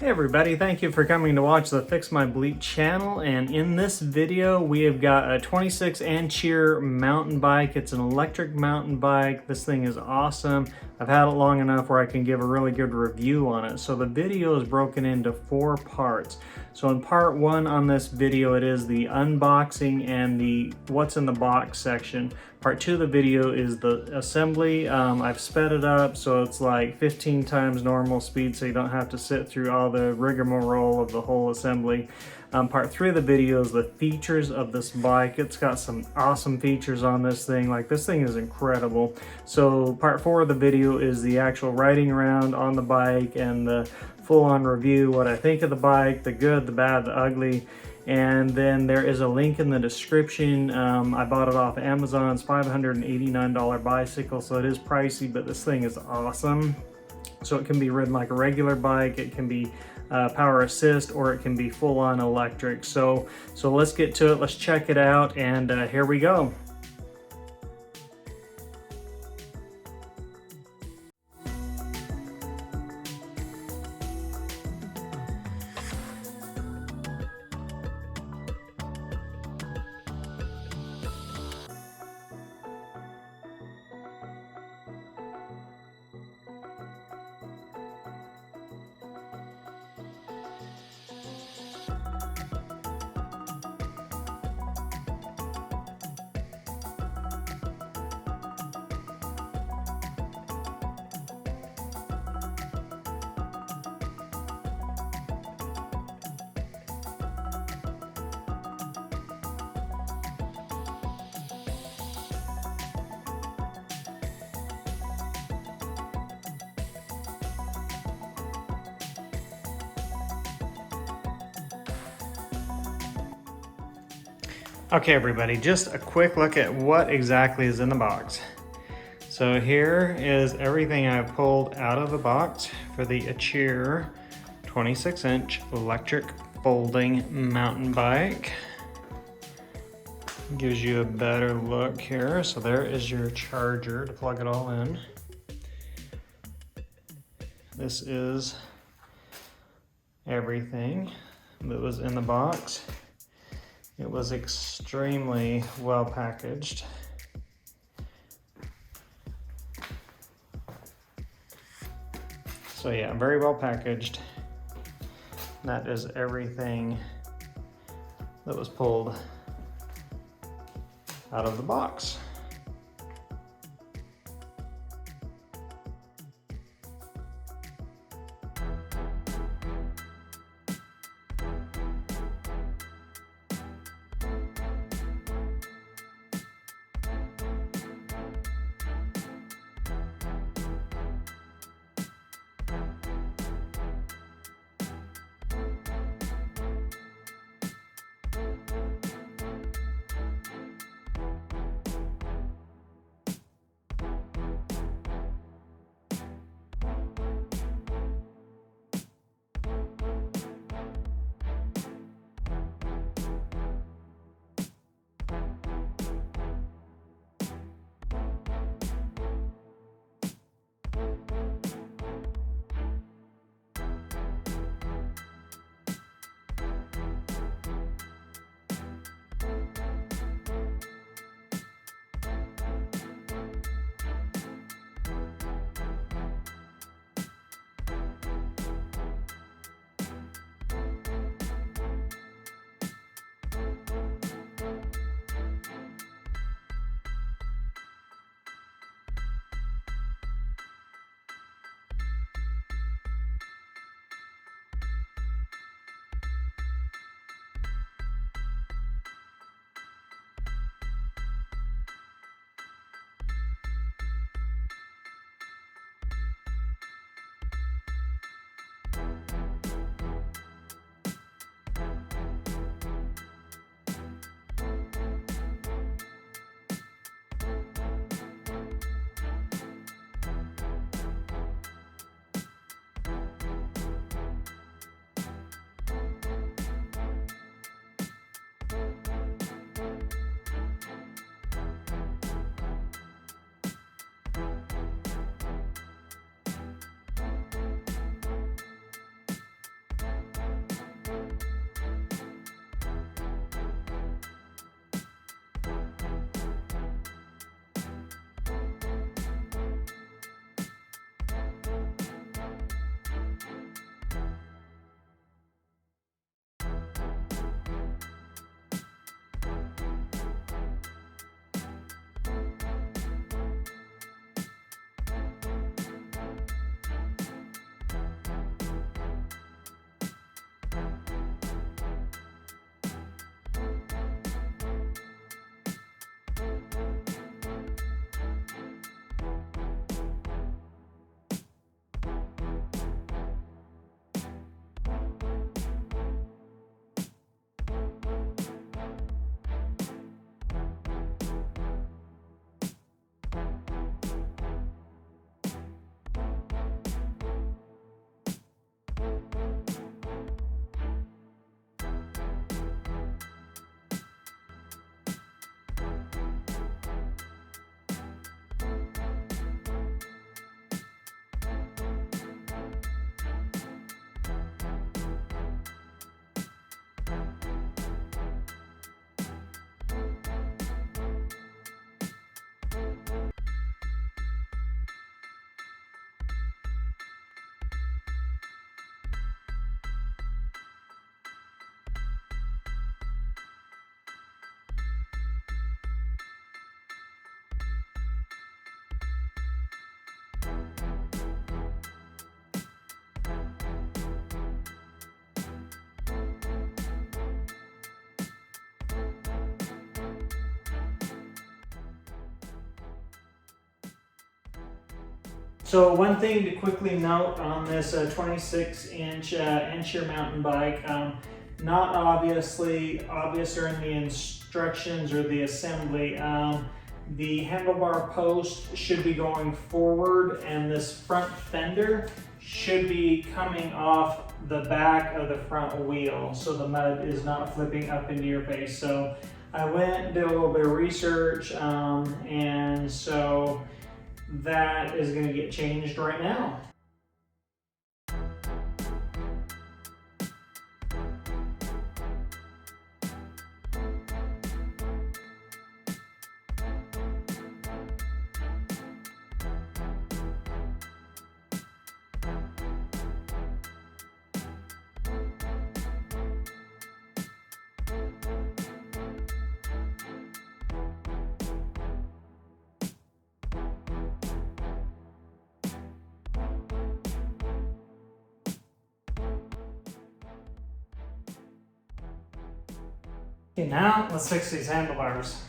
Hey everybody, thank you for coming to watch the Fix My Bleep channel, and in this video we have got a 26 Ancheer mountain bike. It's an electric mountain bike. This thing is awesome. I've had it long enough where I can give a really good review on it. So the video is broken into 4 parts. So in part 1 on this video, it is the unboxing and the what's in the box section. Part 2 of the video is the assembly. I've sped it up so it's like 15 times normal speed, so you don't have to sit through all the rigmarole of the whole assembly. Part 3 of the video is the features of this bike. It's got some awesome features on this thing. Like, this thing is incredible. So part 4 of the video is the actual riding around on the bike and the full-on review, what I think of the bike, the good, the bad, the ugly. And then there is a link in the description. I bought it off Amazon. It's $589 bicycle, so it is pricey, but this thing is awesome. So it can be ridden like a regular bike, it can be power assist, or it can be full-on electric. So let's get to it, let's check it out, and here we go. Okay everybody, just a quick look at what exactly is in the box. So here is everything I pulled out of the box for the Ancheer 26-inch electric folding mountain bike. Gives you a better look here. So there is your charger to plug it all in. This is everything that was in the box. It was extremely well packaged. So yeah, very well packaged. That is everything that was pulled out of the box. So one thing to quickly note on this 26-inch Ancheer mountain bike, not obvious during the instructions or the assembly. The handlebar post should be going forward, and this front fender should be coming off the back of the front wheel, so the mud is not flipping up into your face. So I went and did a little bit of research, and so that is going to get changed right now. Okay, now let's fix these handlebars.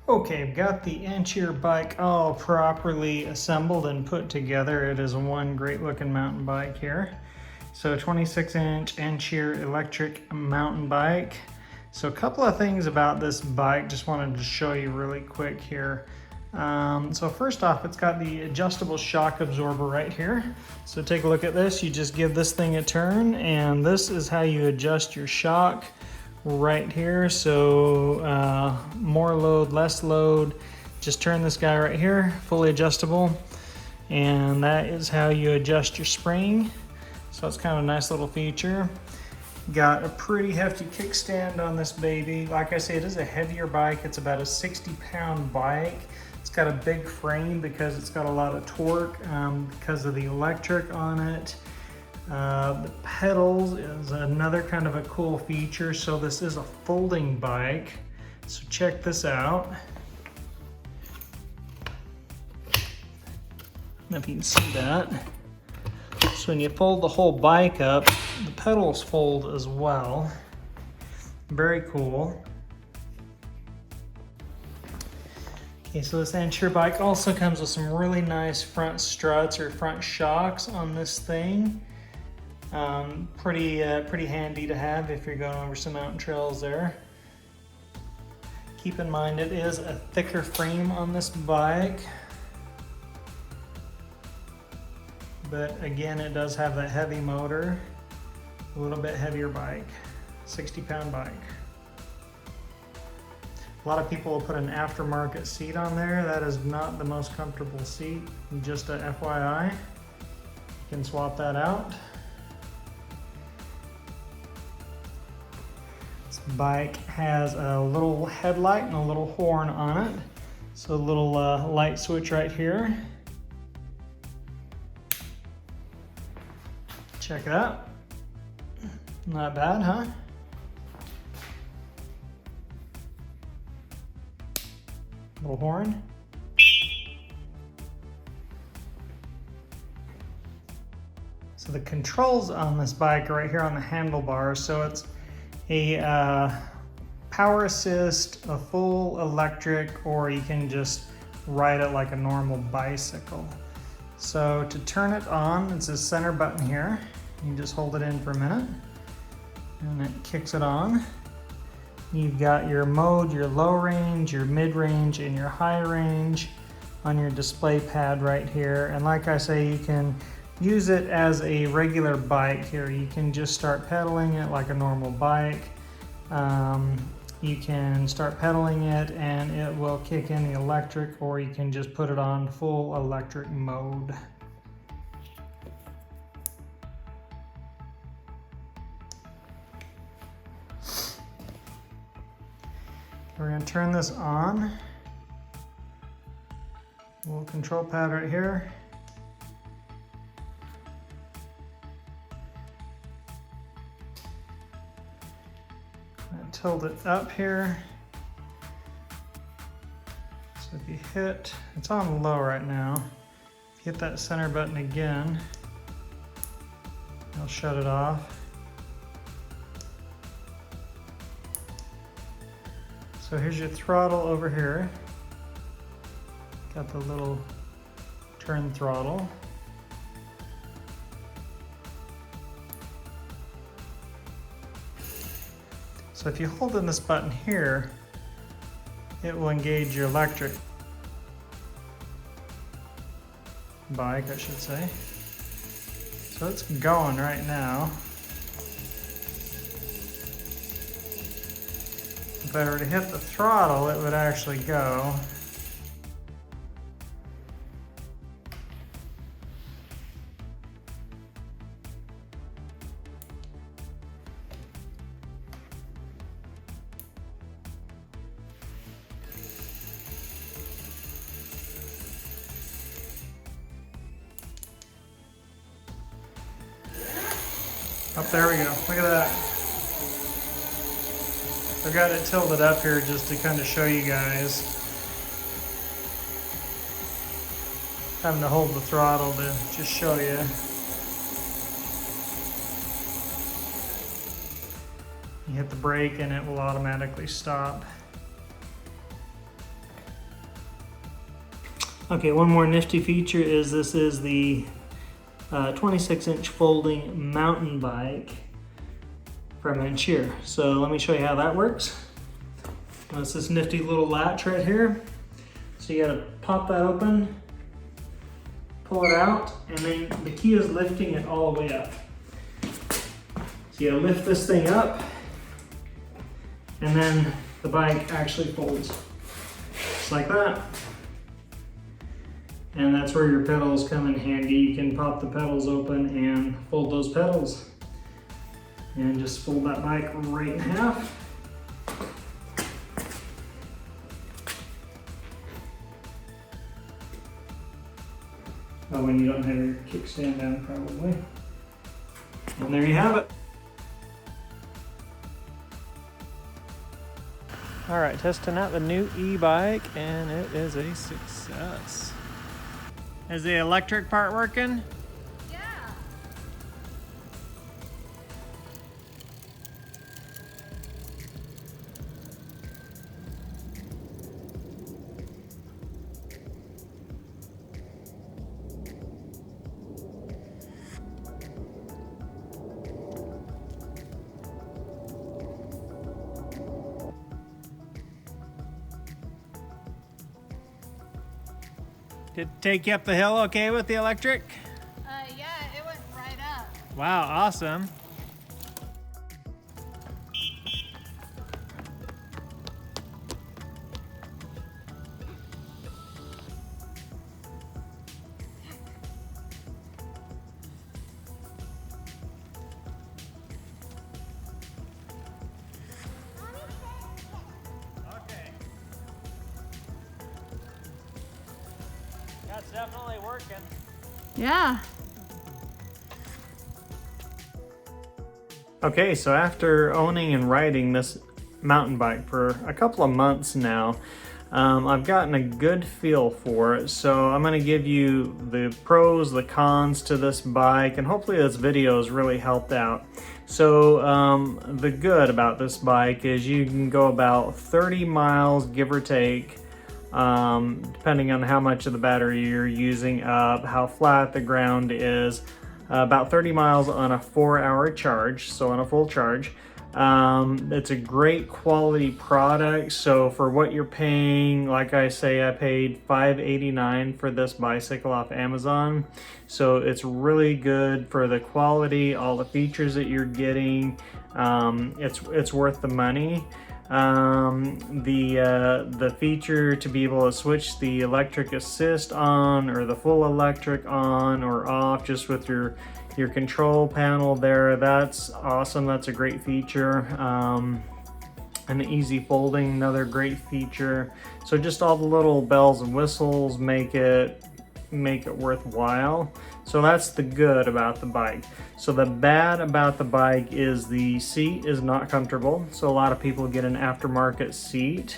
Okay, I've got the Ancheer bike all properly assembled and put together. It is one great looking mountain bike here. So 26-inch Ancheer electric mountain bike. So a couple of things about this bike, just wanted to show you really quick here. So first off, it's got the adjustable shock absorber right here. So take a look at this. You just give this thing a turn, and this is how you adjust your shock right here. So more load, less load, just turn this guy right here, fully adjustable, and that is how you adjust your spring. So it's kind of a nice little feature. Got a pretty hefty kickstand on this baby. Like I say, it is a heavier bike. It's about a 60-pound bike. It's got a big frame because it's got a lot of torque because of the electric on it. The pedals is another kind of a cool feature. So this is a folding bike. So check this out. I don't know if you can see that. So when you fold the whole bike up, the pedals fold as well. Very cool. Okay, so this Ancheer bike also comes with some really nice front struts or front shocks on this thing. Pretty handy to have if you're going over some mountain trails there. Keep in mind it is a thicker frame on this bike, but again it does have that heavy motor, a little bit heavier bike, 60-pound bike. A lot of people will put an aftermarket seat on there. That is not the most comfortable seat, just a FYI. You can swap that out. This bike has a little headlight and a little horn on it. So a little light switch right here. Check it out. Not bad, huh? Little horn. So the controls on this bike are right here on the handlebars. So it's a power assist, a full electric, or you can just ride it like a normal bicycle. So to turn it on, it's a center button here. You just hold it in for a minute and it kicks it on. You've got your mode, your low range, your mid range, and your high range on your display pad right here. And like I say, you can use it as a regular bike here. You can just start pedaling it like a normal bike. You can start pedaling it and it will kick in the electric, or you can just put it on full electric mode. We're going to turn this on. Little control pad right here. Tilt it up here. So if you hit, it's on low right now. If you hit that center button again, it'll shut it off. So here's your throttle over here. Got the little turn throttle. So if you hold in this button here, it will engage your electric bike, I should say. So it's going right now. If I were to hit the throttle, it would actually go. Oh, there we go. Look at that. I've got it tilted up here just to kind of show you guys. Having to hold the throttle to just show you. You hit the brake and it will automatically stop. Okay, one more nifty feature is this is the 26-inch folding mountain bike from Ancheer. So let me show you how that works. It's this nifty little latch right here. So you gotta pop that open, pull it out, and then the key is lifting it all the way up. So you gotta lift this thing up, and then the bike actually folds. Just like that. And that's where your pedals come in handy. You can pop the pedals open and fold those pedals. And just fold that bike right in half. Oh, when you don't have your kickstand down, probably. And there you have it. All right, testing out the new e-bike, and it is a success. Is the electric part working? Did it take you up the hill okay with the electric? Yeah, it went right up. Wow, awesome. That's definitely working. Yeah. Okay, so after owning and riding this mountain bike for a couple of months now, I've gotten a good feel for it. So I'm going to give you the pros, the cons to this bike, and hopefully this video has really helped out. So the good about this bike is you can go about 30 miles, give or take, depending on how much of the battery you're using up, how flat the ground is. About 30 miles on a 4-hour charge, so on a full charge. It's a great quality product, so for what you're paying, like I say, I paid $5.89 for this bicycle off Amazon. So it's really good for the quality, all the features that you're getting. It's worth the money. The feature to be able to switch the electric assist on or the full electric on or off just with your control panel there, that's awesome. That's a great feature. And easy folding, another great feature. So just all the little bells and whistles make it worthwhile. So that's the good about the bike. So the bad about the bike is the seat is not comfortable. So a lot of people get an aftermarket seat.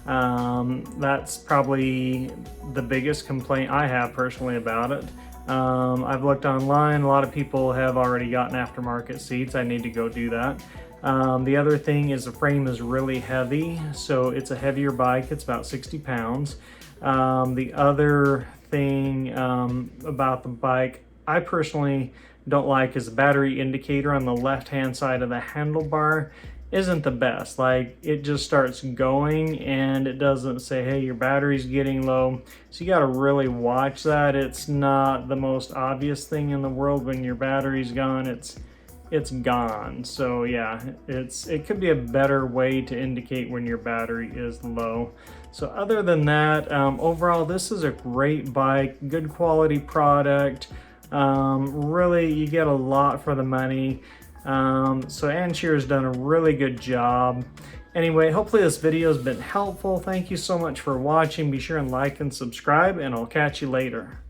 That's probably the biggest complaint I have personally about it. I've looked online, a lot of people have already gotten aftermarket seats. I need to go do that. The other thing is the frame is really heavy, so it's a heavier bike. It's about 60 pounds. The other thing about the bike I personally don't like is the battery indicator on the left hand side of the handlebar isn't the best. Like, it just starts going and it doesn't say, hey, your battery's getting low. So you got to really watch that. It's not the most obvious thing in the world. When your battery's gone, it's gone. So yeah, it could be a better way to indicate when your battery is low. So other than that, overall this is a great bike, good quality product. Really, you get a lot for the money. So Ancheer has done a really good job. Anyway, hopefully this video has been helpful. Thank you so much for watching. Be sure and like and subscribe, and I'll catch you later.